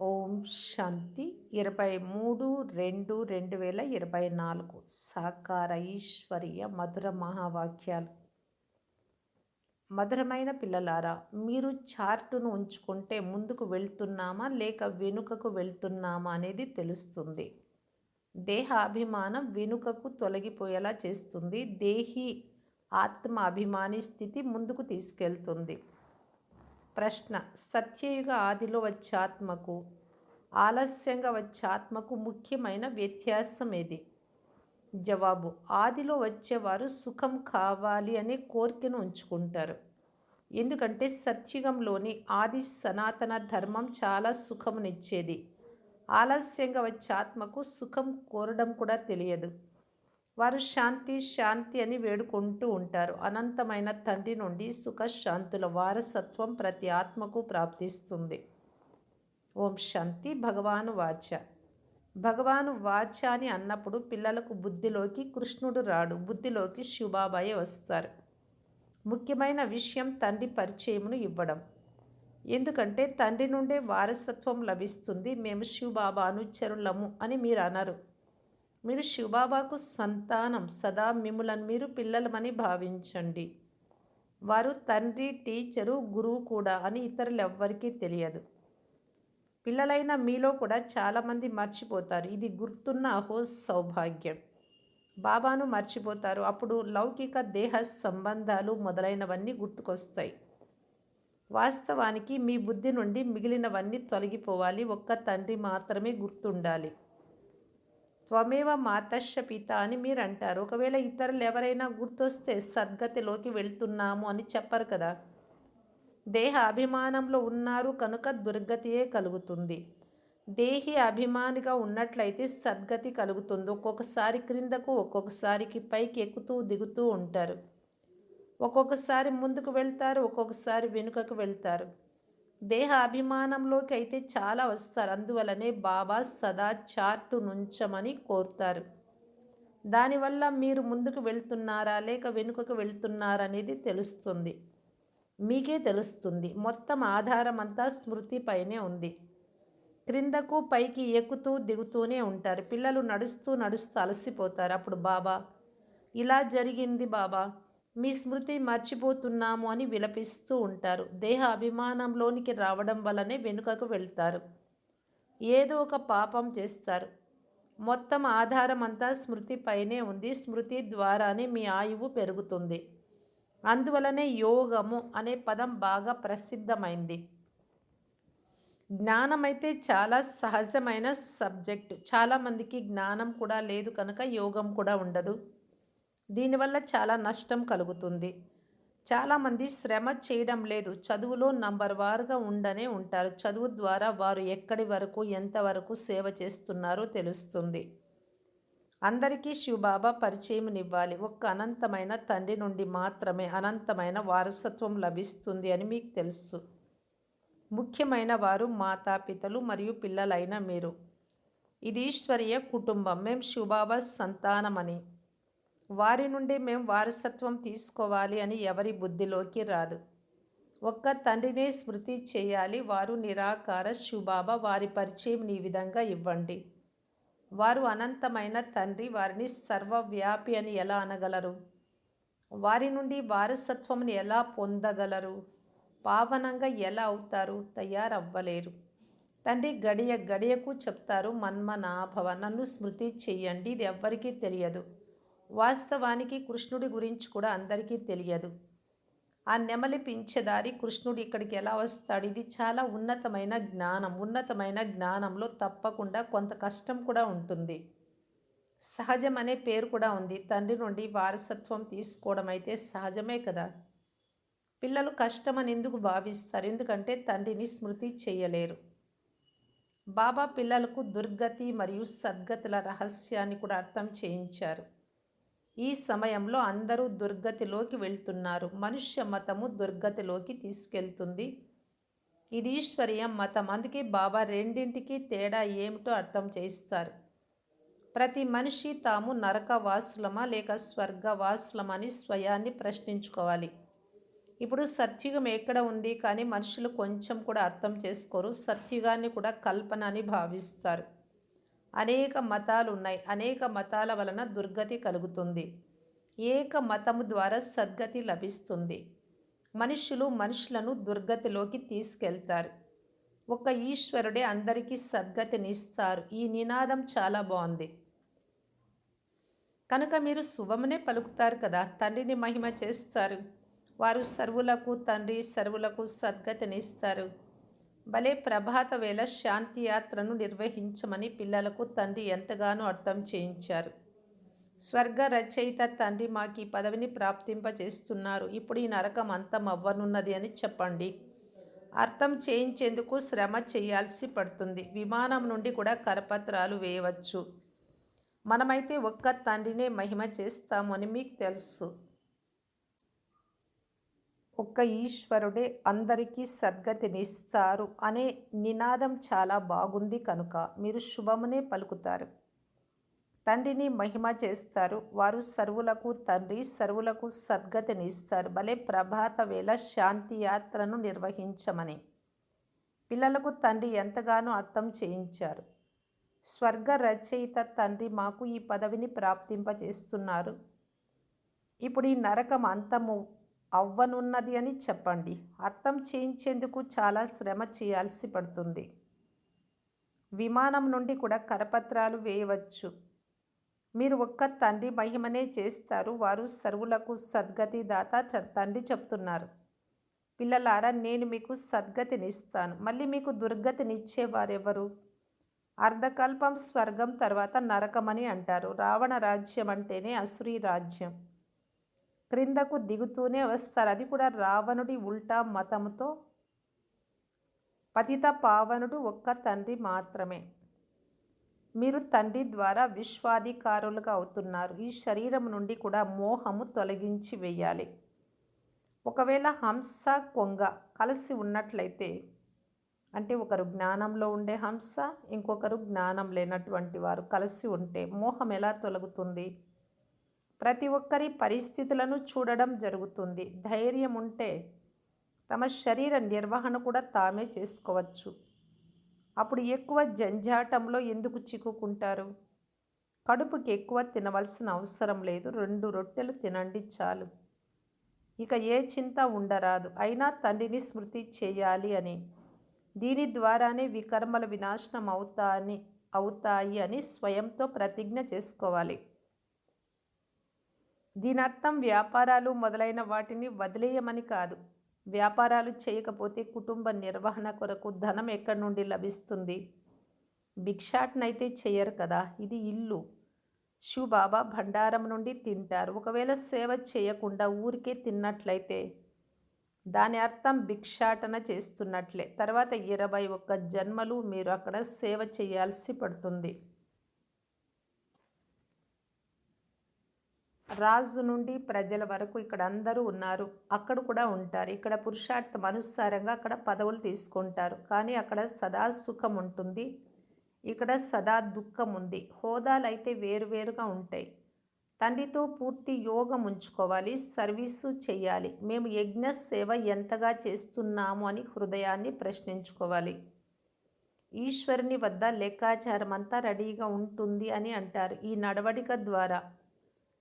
ఓం శాంతి 23/2/2024 సాకార ఈశ్వరీయ మధుర మహావాక్యాలు. మధురమైన పిల్లలారా, మీరు చార్టును ఉంచుకుంటే ముందుకు వెళ్తున్నామా లేక వెనుకకు వెళ్తున్నామా అనేది తెలుస్తుంది. దేహాభిమానం వెనుకకు తొలగిపోయేలా చేస్తుంది. దేహి ఆత్మ అభిమాని స్థితి ముందుకు తీసుకెళ్తుంది. ప్రశ్న: సత్యయుగ ఆదిలో వచ్చే ఆత్మకు, ఆలస్యంగా వచ్చే ఆత్మకు ముఖ్యమైన వ్యత్యాసం ఏది? జవాబు: ఆదిలో వచ్చేవారు సుఖం కావాలి అనే కోరికను ఉంచుకుంటారు. ఎందుకంటే సత్యుగంలోని ఆది సనాతన ధర్మం చాలా సుఖమునిచ్చేది. ఆలస్యంగా వచ్చే ఆత్మకు సుఖం కోరడం కూడా తెలియదు. వారు శాంతి శాంతి అని వేడుకుంటూ ఉంటారు. అనంతమైన తండ్రి నుండి సుఖశాంతుల వారసత్వం ప్రతి ఆత్మకు ప్రాప్తిస్తుంది. ఓం శాంతి. భగవాను వాచ. భగవాను వాచ అని అన్నప్పుడు పిల్లలకు బుద్ధిలోకి కృష్ణుడు రాడు, బుద్ధిలోకి శివబాబాయే వస్తారు. ముఖ్యమైన విషయం తండ్రి పరిచయమును ఇవ్వడం. ఎందుకంటే తండ్రి నుండే వారసత్వం లభిస్తుంది. మేము శివబాబా అనుచరులము అని మీరు అనరు. మీరు శివబాబాకు సంతానం. సదా మిమ్ములను మీరు పిల్లలమని భావించండి. వారు తండ్రి, టీచరు, గురువు కూడా అని ఇతరులెవ్వరికీ తెలియదు. పిల్లలైన మీలో కూడా చాలామంది మర్చిపోతారు. ఇది గుర్తున్న అహో సౌభాగ్యం. బాబాను మర్చిపోతారు. అప్పుడు లౌకిక దేహ సంబంధాలు మొదలైనవన్నీ గుర్తుకొస్తాయి. వాస్తవానికి మీ బుద్ధి నుండి మిగిలినవన్నీ తొలగిపోవాలి. ఒక్క తండ్రి మాత్రమే గుర్తుండాలి. త్వమేవ మాతశ్చ పిత అని మీరు అంటారు. ఒకవేళ ఇతరులు ఎవరైనా గుర్తొస్తే సద్గతిలోకి వెళ్తున్నాము అని చెప్పరు కదా. దేహ అభిమానంలో ఉన్నారు కనుక దుర్గతియే కలుగుతుంది. దేహి అభిమానిగా ఉన్నట్లయితే సద్గతి కలుగుతుంది. ఒక్కొక్కసారి క్రిందకు, ఒక్కొక్కసారికి పైకి ఎక్కుతూ దిగుతూ ఉంటారు. ఒక్కొక్కసారి ముందుకు వెళ్తారు, ఒక్కొక్కసారి వెనుకకు వెళ్తారు. దేహ అభిమానంలోకి అయితే చాలా వస్తారు. అందువలనే బాబా సదా చార్టు నుంచమని కోరుతారు. దానివల్ల మీరు ముందుకు వెళ్తున్నారా లేక వెనుకకు వెళ్తున్నారా అనేది తెలుస్తుంది. మీకే తెలుస్తుంది. మొత్తం ఆధారం అంతా స్మృతిపైనే ఉంది. క్రిందకు పైకి ఎక్కుతూ దిగుతూనే ఉంటారు. పిల్లలు నడుస్తూ నడుస్తూ అలసిపోతారు. అప్పుడు బాబా, ఇలా జరిగింది బాబా, మీ స్మృతి మర్చిపోతున్నాము అని విలపిస్తూ ఉంటారు. దేహ అభిమానంలోనికి రావడం వల్లనే వెనుకకు వెళ్తారు. ఏదో ఒక పాపం చేస్తారు. మొత్తం ఆధారం అంతా స్మృతిపైనే ఉంది. స్మృతి ద్వారానే మీ ఆయువు పెరుగుతుంది. అందువలనే యోగము అనే పదం బాగా ప్రసిద్ధమైంది. జ్ఞానం అయితే చాలా సహజమైన సబ్జెక్టు. చాలామందికి జ్ఞానం కూడా లేదు కనుక యోగం కూడా ఉండదు. దీనివల్ల చాలా నష్టం కలుగుతుంది. చాలామంది శ్రమ చేయడం లేదు. చదువులో నంబర్ వారుగా ఉండనే ఉంటారు. చదువు ద్వారా వారు ఎక్కడి వరకు, ఎంతవరకు సేవ చేస్తున్నారో తెలుస్తుంది. అందరికీ శివబాబా పరిచయమునివ్వాలి. ఒక్క అనంతమైన తండ్రి నుండి మాత్రమే అనంతమైన వారసత్వం లభిస్తుంది అని మీకు తెలుసు. ముఖ్యమైన వారు మాతాపితలు మరియు పిల్లలైన మీరు. ఇది ఈశ్వరీయ కుటుంబం. మేము శివబాబా సంతానమని, వారి నుండి మేము వారసత్వం తీసుకోవాలి అని ఎవరి బుద్ధిలోకి రాదు. ఒక్క తండ్రినే స్మృతి చేయాలి. వారు నిరాకార శివబాబా. వారి పరిచయం ఈ విధంగా ఇవ్వండి. వారు అనంతమైన తండ్రి. వారిని సర్వవ్యాపి అని ఎలా అనగలరు? వారి నుండి వారసత్వంని ఎలా పొందగలరు? పావనంగా ఎలా అవుతారు? తయారవ్వలేరు. తండ్రి గడియ గడియకు చెప్తారు, మన్మనాభవ, నన్ను స్మృతి చెయ్యండి. ఇది ఎవ్వరికీ తెలియదు. వాస్తవానికి కృష్ణుడి గురించి కూడా అందరికీ తెలియదు. ఆ నెమలి పింఛదారి కృష్ణుడు ఇక్కడికి ఎలా వస్తాడు? ఇది చాలా ఉన్నతమైన జ్ఞానం. ఉన్నతమైన జ్ఞానంలో తప్పకుండా కొంత కష్టం కూడా ఉంటుంది. సహజం అనే పేరు కూడా ఉంది. తండ్రి నుండి వారసత్వం తీసుకోవడం అయితే సహజమే కదా. పిల్లలు కష్టమని ఎందుకు భావిస్తారు? ఎందుకంటే తండ్రిని స్మృతి చేయలేరు. బాబా పిల్లలకు దుర్గతి మరియు సద్గతుల రహస్యాన్ని కూడా అర్థం చేయించారు. ఈ సమయంలో అందరూ దుర్గతిలోకి వెళ్తున్నారు. మనుష్య మతము దుర్గతిలోకి తీసుకెళ్తుంది. ఇది ఈశ్వరీయ మతం. అందుకే బాబా రెండింటికి తేడా ఏమిటో అర్థం చేయిస్తారు. ప్రతి మనిషి తాము నరకవాసులమా లేక స్వర్గవాసులమా అని స్వయాన్ని ప్రశ్నించుకోవాలి. ఇప్పుడు సత్యుగం ఎక్కడ ఉంది కానీ మనుషులు కొంచెం కూడా అర్థం చేసుకోరు. సత్యుగాన్ని కూడా కల్పన అని భావిస్తారు. అనేక మతాలు ఉన్నాయి. అనేక మతాల వలన దుర్గతి కలుగుతుంది. ఏక మతము ద్వారా సద్గతి లభిస్తుంది. మనుషులను దుర్గతిలోకి తీసుకెళ్తారు. ఒక ఈశ్వరుడే అందరికీ సద్గతినిస్తారు. ఈ నినాదం చాలా బాగుంది. కనుక మీరు శుభమునే పలుకుతారు కదా, తండ్రిని మహిమ చేస్తారు. వారు సర్వులకు తండ్రి, సర్వులకు సద్గతినిస్తారు. భలే ప్రభాత వేళ శాంతి యాత్రను నిర్వహించమని పిల్లలకు తండ్రి ఎంతగానో అర్థం చేయించారు. స్వర్గ రచయిత తండ్రి మాకు ఈ పదవిని ప్రాప్తింపచేస్తున్నారు. ఇప్పుడు ఈ నరకం అంతం అవ్వనున్నది అని చెప్పండి. అర్థం చేయించేందుకు శ్రమ చేయాల్సి పడుతుంది. విమానం నుండి కూడా కరపత్రాలు వేయవచ్చు. మనమైతే ఒక్క తండ్రినే మహిమ చేస్తాము అని మీకు తెలుసు. ఒక్క ఈశ్వరుడే అందరికీ సద్గతినిస్తారు అనే నినాదం చాలా బాగుంది. కనుక మీరు శుభమునే పలుకుతారు. తండ్రిని మహిమ చేస్తారు. వారు సర్వులకు తండ్రి, సర్వులకు సద్గతినిస్తారు. భలే ప్రభాత వేళ శాంతి యాత్రను నిర్వహించమని పిల్లలకు తండ్రి ఎంతగానో అర్థం చేయించారు. స్వర్గ రచయిత తండ్రి మాకు ఈ పదవిని ప్రాప్తింపచేస్తున్నారు. ఇప్పుడు ఈ నరకం అంతము అవ్వనున్నది అని చెప్పండి. అర్థం చేయించేందుకు చాలా శ్రమ చేయాల్సి పడుతుంది. విమానం నుండి కూడా కరపత్రాలు వేయవచ్చు. మీరు ఒక్క తండ్రి మహిమనే చేస్తారు. వారు సర్వులకు సద్గతి దాత తండ్రి చెప్తున్నారు. పిల్లలారా, నేను మీకు సద్గతినిస్తాను. మళ్ళీ మీకు దుర్గతినిచ్చేవారెవరు? అర్ధకల్పం స్వర్గం తర్వాత నరకమని అంటారు. రావణ రాజ్యం అంటేనే అసురీ రాజ్యం. క్రిందకు దిగుతూనే వస్తారు. అది కూడా రావణుడి ఉల్టా మతముతో. పతిత పావనుడు ఒక్క తండ్రి మాత్రమే. మీరు తండ్రి ద్వారా విశ్వాధికారులుగా అవుతున్నారు. ఈ శరీరం నుండి కూడా మోహము తొలగించి వేయాలి. ఒకవేళ హంస కొంగ కలిసి ఉన్నట్లయితే, అంటే ఒకరు జ్ఞానంలో ఉండే హంస, ఇంకొకరు జ్ఞానం లేనటువంటి వారు కలిసి ఉంటే మోహం ఎలా తొలగుతుంది? ప్రతి ఒక్కరి పరిస్థితులను చూడడం జరుగుతుంది. ధైర్యం ఉంటే తమ శరీర నిర్వహణ కూడా తామే చేసుకోవచ్చు. అప్పుడు ఎక్కువ జంజాటంలో ఎందుకు చిక్కుకుంటారు? కడుపుకి ఎక్కువ తినవలసిన అవసరం లేదు. 2 రొట్టెలు తినండి చాలు. ఇక ఏ చింత ఉండరాదు. అయినా తండ్రిని స్మృతి చేయాలి అని, దీని ద్వారానే వికర్మల వినాశనం అవుతాయి అని స్వయంతో ప్రతిజ్ఞ చేసుకోవాలి. దీని అర్థం వ్యాపారాలు మొదలైన వాటిని వదిలేయమని కాదు. వ్యాపారాలు చేయకపోతే కుటుంబ నిర్వహణ కొరకు ధనం ఎక్కడి నుండి లభిస్తుంది? భిక్షాటనైతే చేయరు కదా. ఇది ఇల్లు. శివబాబా భండారం నుండి తింటారు. ఒకవేళ సేవ చేయకుండా ఊరికే తిన్నట్లయితే దాని అర్థం భిక్షాటన చేస్తున్నట్లే. తర్వాత 21 జన్మలు మీరు అక్కడ సేవ చేయాల్సి పడుతుంది. రాజు నుండి ప్రజల వరకు ఇక్కడ అందరూ ఉన్నారు. అక్కడ కూడా ఉంటారు. ఇక్కడ పురుషార్థం అనుసారంగా అక్కడ పదవులు తీసుకుంటారు. కానీ అక్కడ సదా సుఖం ఉంటుంది, ఇక్కడ సదా దుఃఖం ఉంది. హోదాలు అయితే వేరువేరుగా ఉంటాయి. తండ్రితో పూర్తి యోగం ఉంచుకోవాలి. సర్వీసు చెయ్యాలి. మేము యజ్ఞ సేవ ఎంతగా చేస్తున్నాము అని హృదయాన్ని ప్రశ్నించుకోవాలి. ఈశ్వరుని వద్ద లెక్కాచారం అంతా రెడీగా ఉంటుంది అని అంటారు. ఈ నడవడిక ద్వారా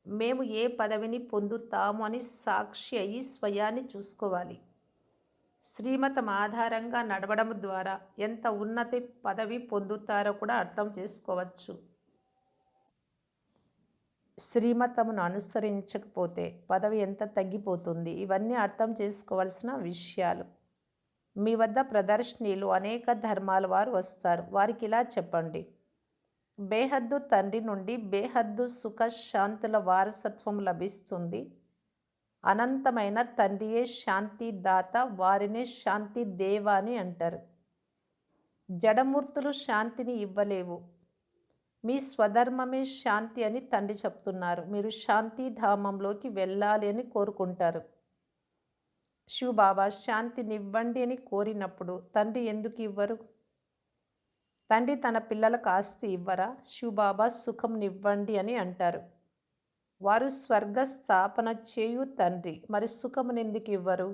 మేము ఏ పదవిని పొందుతాము అని సాక్షి అయి స్వయాన్ని చూసుకోవాలి. శ్రీమతం ఆధారంగా నడవడం ద్వారా ఎంత ఉన్నత పదవి పొందుతారో కూడా అర్థం చేసుకోవచ్చు. శ్రీమతమును అనుసరించకపోతే పదవి ఎంత తగ్గిపోతుంది? ఇవన్నీ అర్థం చేసుకోవాల్సిన విషయాలు. మీ వద్ద ప్రదర్శనీలు అనేక ధర్మాల వారు వస్తారు. వారికి ఇలా చెప్పండి: బేహద్దు తండ్రి నుండి బేహద్దు సుఖ శాంతుల వారసత్వం లభిస్తుంది. అనంతమైన తండ్రియే శాంతి దాత, వారినే శాంతి దేవ అని అంటారు. జడమూర్తులు శాంతిని ఇవ్వలేవు. మీ స్వధర్మమే శాంతి అని తండ్రి చెప్తున్నారు. మీరు శాంతిధామంలోకి వెళ్ళాలి అని కోరుకుంటారు. శివబాబా శాంతినివ్వండి అని కోరినప్పుడు తండ్రి ఎందుకు ఇవ్వరు? తండ్రి తన పిల్లలకు ఆస్తి ఇవ్వరా? శివబాబా సుఖంనివ్వండి అని అంటారు. వారు స్వర్గ స్థాపన చేయు తండ్రి మరి సుఖమునెందుకు ఇవ్వరు?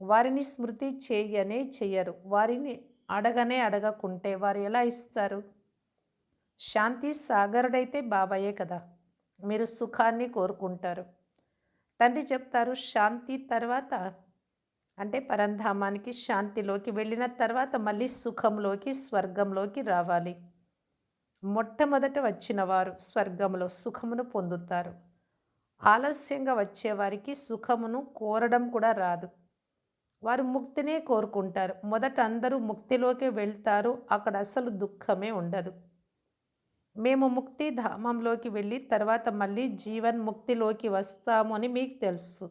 వారిని స్మృతి చేయనే చెయ్యరు. వారిని అడగనే అడగకుంటే వారు ఎలా ఇస్తారు? శాంతి సాగరుడైతే బాబాయే కదా! మీరు సుఖాన్ని కోరుకుంటారు. తండ్రి చెప్తారు శాంతి తర్వాత అంటే పరంధామానికి శాంతిలోకి వెళ్ళిన తర్వాత మళ్ళీ సుఖంలోకి, స్వర్గంలోకి రావాలి. మొట్టమొదట వచ్చిన వారు స్వర్గంలో సుఖమును పొందుతారు. ఆలస్యంగా వచ్చేవారికి సుఖమును కోరడం కూడా రాదు. వారు ముక్తినే కోరుకుంటారు. మొదట అందరూ ముక్తిలోకే వెళ్తారు. అక్కడ అసలు దుఃఖమే ఉండదు. మేము ముక్తి ధామంలోకి వెళ్ళి తర్వాత మళ్ళీ జీవన్ముక్తిలోకి వస్తాము అని మీకు తెలుసు.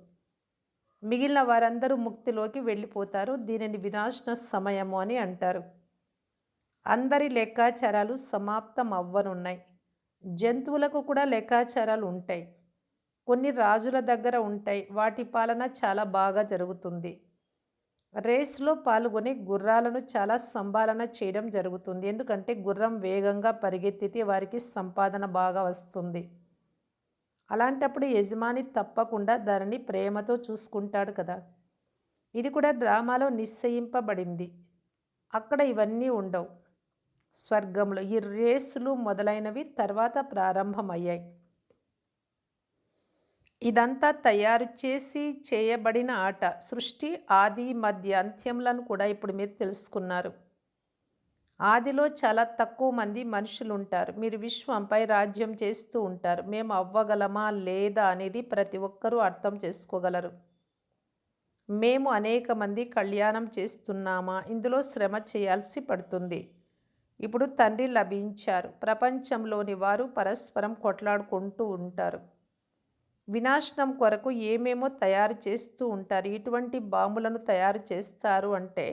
మిగిలిన వారందరూ ముక్తిలోకి వెళ్ళిపోతారు. దీనిని వినాశన సమయము అని అంటారు. అందరి లెక్కాచారాలు సమాప్తం అవ్వనున్నాయి. జంతువులకు కూడా లెక్కాచారాలు ఉంటాయి. కొన్ని రాజుల దగ్గర ఉంటాయి. వాటి పాలన చాలా బాగా జరుగుతుంది. రేస్‌లో పాల్గొని గుర్రాలను చాలా సంభాలన చేయడం జరుగుతుంది. ఎందుకంటే గుర్రం వేగంగా పరిగెత్తితే వారికి సంపాదన బాగా వస్తుంది. అలాంటప్పుడు యజమాని తప్పకుండా దానిని ప్రేమతో చూసుకుంటాడు కదా! ఇది కూడా డ్రామాలో నిశ్చయింపబడింది. అక్కడ ఇవన్నీ ఉండవు. స్వర్గంలో ఈ రేసులు మొదలైనవి తర్వాత ప్రారంభమయ్యాయి. ఇదంతా తయారు చేసి చేయబడిన ఆట. సృష్టి ఆది, మధ్య, అంత్యములను కూడా ఇప్పుడు మీరు తెలుసుకున్నారు. ఆదిలో చాలా తక్కువ మంది మనుషులుంటారు. మీరు విశ్వంపై రాజ్యం చేస్తూ ఉంటారు. మేము అవ్వగలమా లేదా అనేది ప్రతి ఒక్కరూ అర్థం చేసుకోగలరు. మేము అనేక మంది కళ్యాణం చేస్తున్నామా? ఇందులో శ్రమ చేయాల్సి పడుతుంది. ఇప్పుడు తండ్రి లభించారు. ప్రపంచంలోని వారు పరస్పరం కొట్లాడుకుంటూ ఉంటారు. వినాశనం కొరకు ఏమేమో తయారు చేస్తూ ఉంటారు. ఇటువంటి బాంబులను తయారు చేస్తారు అంటే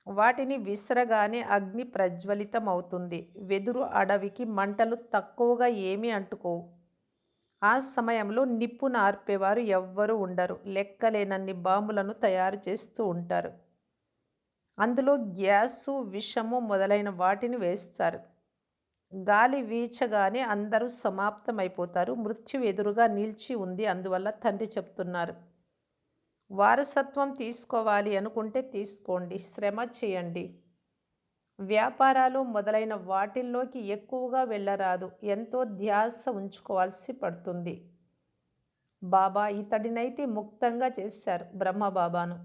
వాటిని విసరగానే అగ్ని ప్రజ్వలితం అవుతుంది. వెదురు అడవికి మంటలు తక్కువగా ఏమీ అంటుకోవు. ఆ సమయంలో నిప్పును ఆర్పేవారు ఎవ్వరూ ఉండరు. లెక్కలేనన్ని బాంబులను తయారు చేస్తూ ఉంటారు. అందులో గ్యాసు, విషము మొదలైన వాటిని వేస్తారు. గాలి వీచగానే అందరూ సమాప్తమైపోతారు. మృత్యు ఎదురుగా నిలిచి ఉంది. అందువల్ల తండ్రి చెప్తున్నారు, వారసత్వం తీసుకోవాలి అనుకుంటే తీసుకోండి, శ్రమ చేయండి. వ్యాపారాలు మొదలైన వాటిల్లోకి ఎక్కువగా వెళ్ళరాదు. ఎంతో ధ్యాస ఉంచుకోవాల్సి పడుతుంది. బాబా ఇతడినైతే ముక్తంగా చేశారు, బ్రహ్మబాబాను.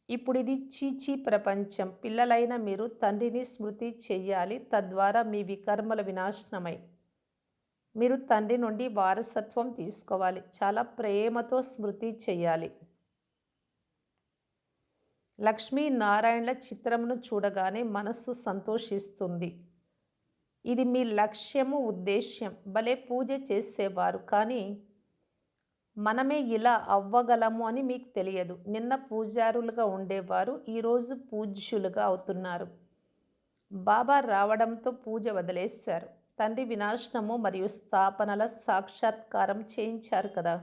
ఇప్పుడు ఇది చీచీ ప్రపంచం. పిల్లలైన మీరు తండ్రిని స్మృతి చెయ్యాలి. తద్వారా మీ వికర్మల వినాశనమై మీరు తండ్రి నుండి వారసత్వం తీసుకోవాలి. చాలా ప్రేమతో స్మృతి చెయ్యాలి. లక్ష్మీనారాయణల చిత్రమును చూడగానే మనస్సు సంతోషిస్తుంది. ఇది మీ లక్ష్యము, ఉద్దేశ్యం. భలే పూజ చేసేవారు, కానీ మనమే ఇలా అవ్వగలము అని మీకు తెలియదు. నిన్న పూజారులుగా ఉండేవారు ఈరోజు పూజ్యులుగా అవుతున్నారు. బాబా రావడంతో పూజ వదిలేశారు. తండ్రి వినాశనము మరియు స్థాపనల సాక్షాత్కారం చేయించారు కదా!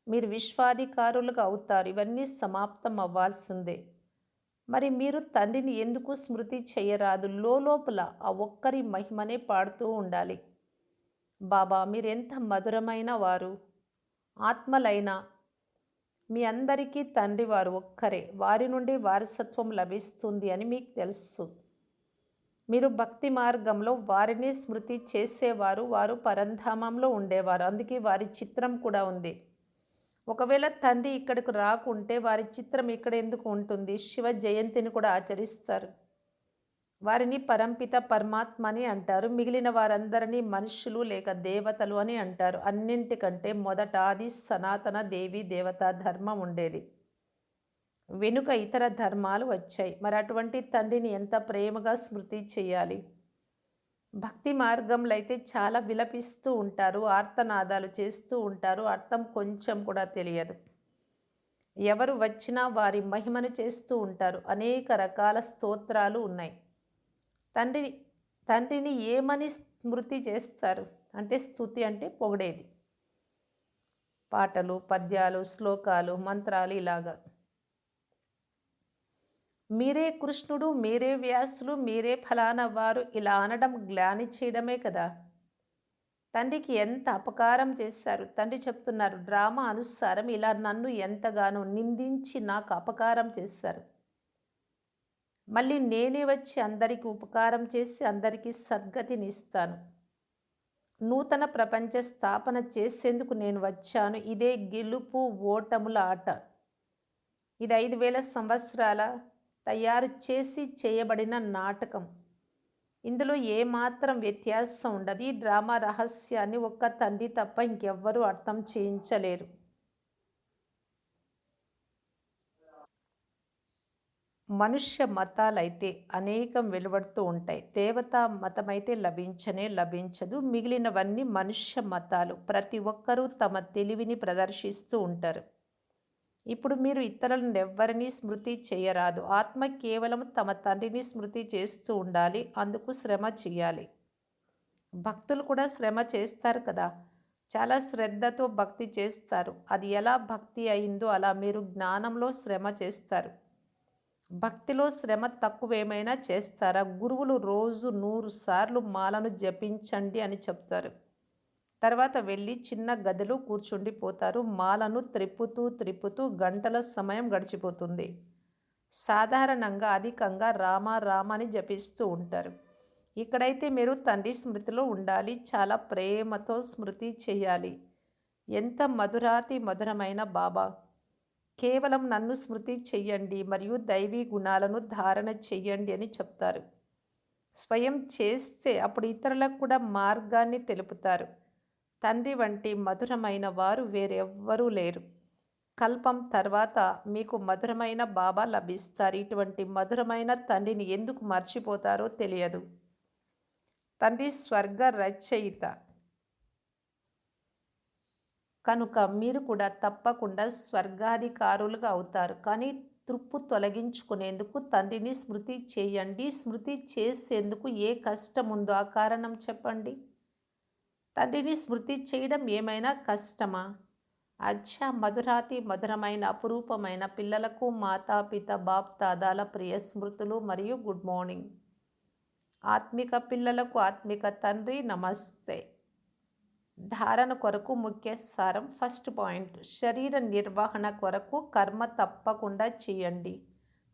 మీరు విశ్వాధికారులుగా అవుతారు. ఇవన్నీ సమాప్తం అవ్వాల్సిందే. మరి మీరు తండ్రిని ఎందుకు స్మృతి చేయరాదు? లోపల ఆ ఒక్కరి మహిమనే పాడుతూ ఉండాలి. బాబా మీరెంత మధురమైన వారు. ఆత్మలైన మీ అందరికీ తండ్రి వారు ఒక్కరే. వారి నుండి వారసత్వం లభిస్తుంది అని మీకు తెలుసు. మీరు భక్తి మార్గంలో వారిని స్మృతి చేసేవారు. వారు పరంధామంలో ఉండేవారు. అందుకే వారి చిత్రం కూడా ఉంది. ఒకవేళ తండ్రి ఇక్కడికి రాకుంటే వారి చిత్రం ఇక్కడ ఎందుకు ఉంటుంది? శివ జయంతిని కూడా ఆచరిస్తారు. వారిని పరంపిత పరమాత్మ అని అంటారు. మిగిలిన వారందరినీ మనుషులు లేక దేవతలు అని అంటారు. అన్నింటికంటే మొదట ఆది సనాతన దేవి దేవతా ధర్మం ఉండేది. వెనుక ఇతర ధర్మాలు వచ్చాయి. మరి అటువంటి తండ్రిని ఎంత ప్రేమగా స్మృతి చేయాలి. భక్తి మార్గంలో అయితే చాలా విలపిస్తూ ఉంటారు, ఆర్తనాదాలు చేస్తూ ఉంటారు. అర్థం కొంచెం కూడా తెలియదు. ఎవరు వచ్చినా వారి మహిమను చేస్తూ ఉంటారు. అనేక రకాల స్తోత్రాలు ఉన్నాయి. తండ్రిని తండ్రిని ఏమని స్మృతి చేస్తారు అంటే స్తుతి అంటే పొగిడేది. పాటలు, పద్యాలు, శ్లోకాలు, మంత్రాలు ఇలాగా. మీరే కృష్ణుడు, మీరే వ్యాసులు, మీరే ఫలానా వారు ఇలా అనడం గ్లాని చేయడమే కదా! తండ్రికి ఎంత అపకారం చేశారు. తండ్రి చెప్తున్నారు డ్రామా అనుసారం ఇలా నన్ను ఎంతగానో నిందించి నాకు అపకారం చేశారు. మళ్ళీ నేనే వచ్చి అందరికి ఉపకారం చేసి అందరికీ సద్గతినిస్తాను. నూతన ప్రపంచ స్థాపన చేసేందుకు నేను వచ్చాను. ఇదే గెలుపు ఓటముల ఆట. ఇది 5000 సంవత్సరాల తయారు చేసి చేయబడిన నాటకం. ఇందులో ఏమాత్రం వ్యత్యాసం ఉండదు. ఈ డ్రామా రహస్యాన్ని ఒక్క తండ్రి తప్ప ఇంకెవ్వరూ అర్థం చేయించలేరు. మనుష్య మతాలైతే అనేకం వెలువడుతూ ఉంటాయి. దేవతా మతమైతే లభించనే లభించదు. మిగిలినవన్నీ మనుష్య మతాలు. ప్రతి ఒక్కరూ తమ తెలివిని ప్రదర్శిస్తూ ఉంటారు. ఇప్పుడు మీరు ఇతరులనెవ్వరినీ స్మృతి చేయరాదు. ఆత్మ కేవలం తమ తండ్రిని స్మృతి చేస్తూ ఉండాలి. అందుకు శ్రమ చేయాలి. భక్తులు కూడా శ్రమ చేస్తారు కదా! చాలా శ్రద్ధతో భక్తి చేస్తారు. అది ఎలా భక్తి అయిందో అలా మీరు జ్ఞానంలో శ్రమ చేస్తారు. భక్తిలో శ్రమ తక్కువేమైనా చేస్తారా? గురువులు రోజు 100 సార్లు మాలను జపించండి అని చెప్తారు. తర్వాత వెళ్ళి చిన్న గదిలో కూర్చుండిపోతారు. మాలను త్రిప్పుతూ గంటల సమయం గడిచిపోతుంది. సాధారణంగా అధికంగా రామ రామ అని జపిస్తూ ఉంటారు. ఇక్కడైతే మీరు తండ్రి స్మృతిలో ఉండాలి. చాలా ప్రేమతో స్మృతి చేయాలి. ఎంత మధురాతి మధురమైన బాబా! కేవలం నన్ను స్మృతి చెయ్యండి మరియు దైవీ గుణాలను ధారణ చెయ్యండి అని చెప్తారు. స్వయం చేస్తే అప్పుడు ఇతరులకు కూడా మార్గాన్ని తెలుపుతారు. తండ్రి వంటి మధురమైన వారు వేరెవ్వరూ లేరు. కల్పం తర్వాత మీకు మధురమైన బాబా లభిస్తారు. ఇటువంటి మధురమైన తండ్రిని ఎందుకు మర్చిపోతారో తెలియదు. తండ్రి స్వర్గ రచయిత కనుక మీరు కూడా తప్పకుండా స్వర్గాధికారులుగా అవుతారు. కానీ తృప్పు తొలగించుకునేందుకు తండ్రిని స్మృతి చేయండి. స్మృతి చేసేందుకు ఏ కష్టం ఉందో ఆ కారణం చెప్పండి. తండ్రిని స్మృతి చేయడం ఏమైనా కష్టమా? అచ్చా, మధురాతి మధురమైన అపురూపమైన పిల్లలకు మాతాపిత బాప్ దాదాల ప్రియ స్మృతులు మరియు గుడ్ మార్నింగ్. ఆత్మిక పిల్లలకు ఆత్మిక తండ్రి నమస్తే. ధారణ కొరకు ముఖ్య సారం. ఫస్ట్ పాయింట్, శరీర నిర్వహణ కొరకు కర్మ తప్పకుండా చేయండి.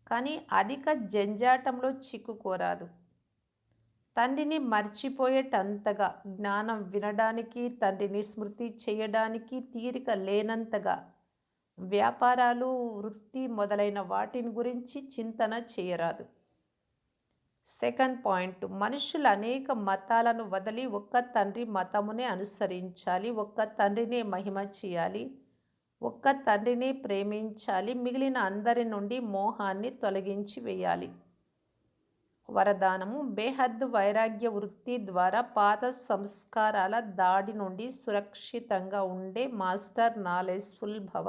కానీ అధిక జంజాటంలో చిక్కుకోరాదు. తండ్రిని మర్చిపోయేటంతగా జ్ఞానం వినడానికి, తండ్రిని స్మృతి చేయడానికి తీరిక లేనంతగా వ్యాపారాలు, వృత్తి మొదలైన వాటిని గురించి చింతన చేయరాదు. సెకండ్ పాయింట్, మనుషులు అనేక మతాలను వదిలి ఒక్క తండ్రి మతమునే అనుసరించాలి. ఒక్క తండ్రినే మహిమ చేయాలి. ఒక్క తండ్రిని ప్రేమించాలి. మిగిలిన అందరి నుండి మోహాన్ని తొలగించి వేయాలి. వరదానము. బేహద్దు వైరాగ్య వృత్తి ద్వారా పాత సంస్కారాల దాడి నుండి సురక్షితంగా ఉండే మాస్టర్ నాలెడ్జ్ఫుల్ భవ.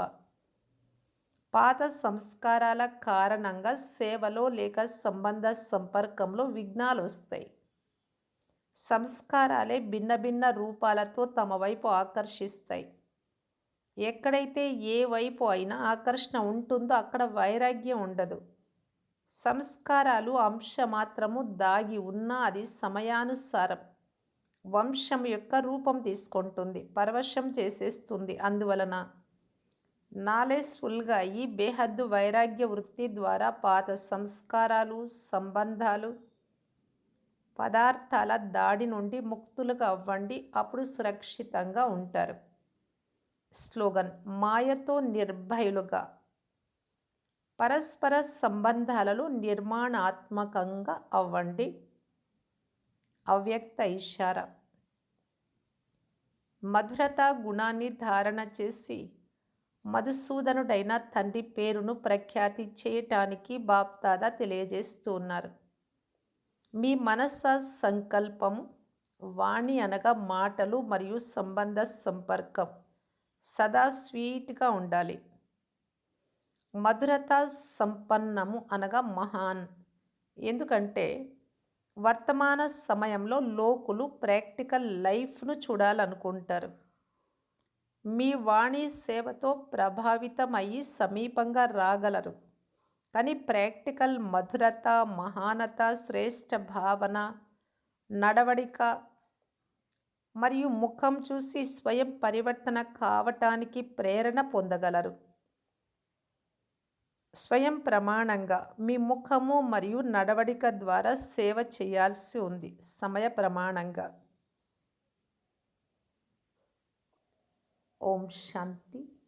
పాత సంస్కారాల కారణంగా సేవలో లేక సంబంధ సంపర్కంలో విఘ్నాలు వస్తాయి. సంస్కారాలే భిన్న భిన్న రూపాలతో తమ వైపు ఆకర్షిస్తాయి. ఎక్కడైతే ఏ వైపు అయినా ఆకర్షణ ఉంటుందో అక్కడ వైరాగ్యం ఉండదు. సంస్కారాలు అంశమాత్రము దాగి ఉన్నా అది సమయానుసారం వంశం యొక్క రూపం తీసుకుంటుంది, పరవశం చేసేస్తుంది. అందువలన నాలెడ్జ్ఫుల్గా ఈ బేహద్దు వైరాగ్య వృత్తి ద్వారా పాత సంస్కారాలు, సంబంధాలు, పదార్థాల దాడి నుండి ముక్తులుగా అవ్వండి. అప్పుడు సురక్షితంగా ఉంటారు. స్లోగన్. మాయతో నిర్భయులుగా. పరస్పర సంబంధాలలో నిర్మాణాత్మకంగా అవ్వండి. అవ్యక్త ఇషారా. మధురత గుణాన్ని ధారణ చేసి మధుసూదనుడైన తండ్రి పేరును ప్రఖ్యాతి చేయటానికి బాప్ దాదా తెలియజేస్తూ ఉన్నారు. మీ మనస సంకల్పము, వాణి అనగా మాటలు మరియు సంబంధ సంపర్కం సదా స్వీట్గా ఉండాలి. మధురత సంపన్నము అనగా మహాన్. ఎందుకంటే వర్తమాన సమయంలో లోకులు ప్రాక్టికల్ లైఫ్ను చూడాలనుకుంటారు. మీ వాణి సేవతో ప్రభావితమయ్యి సమీపంగా రాగలరు. కానీ ప్రాక్టికల్ మధురత, మహానత, శ్రేష్ఠ భావన, నడవడిక మరియు ముఖం చూసి స్వయం పరివర్తన కావటానికి ప్రేరణ పొందగలరు. స్వయం ప్రమాణంగా మీ ముఖము మరియు నడవడిక ద్వారా సేవ చేయాల్సి ఉంది. సమయ ప్రమాణంగా. ఓం శాంతి.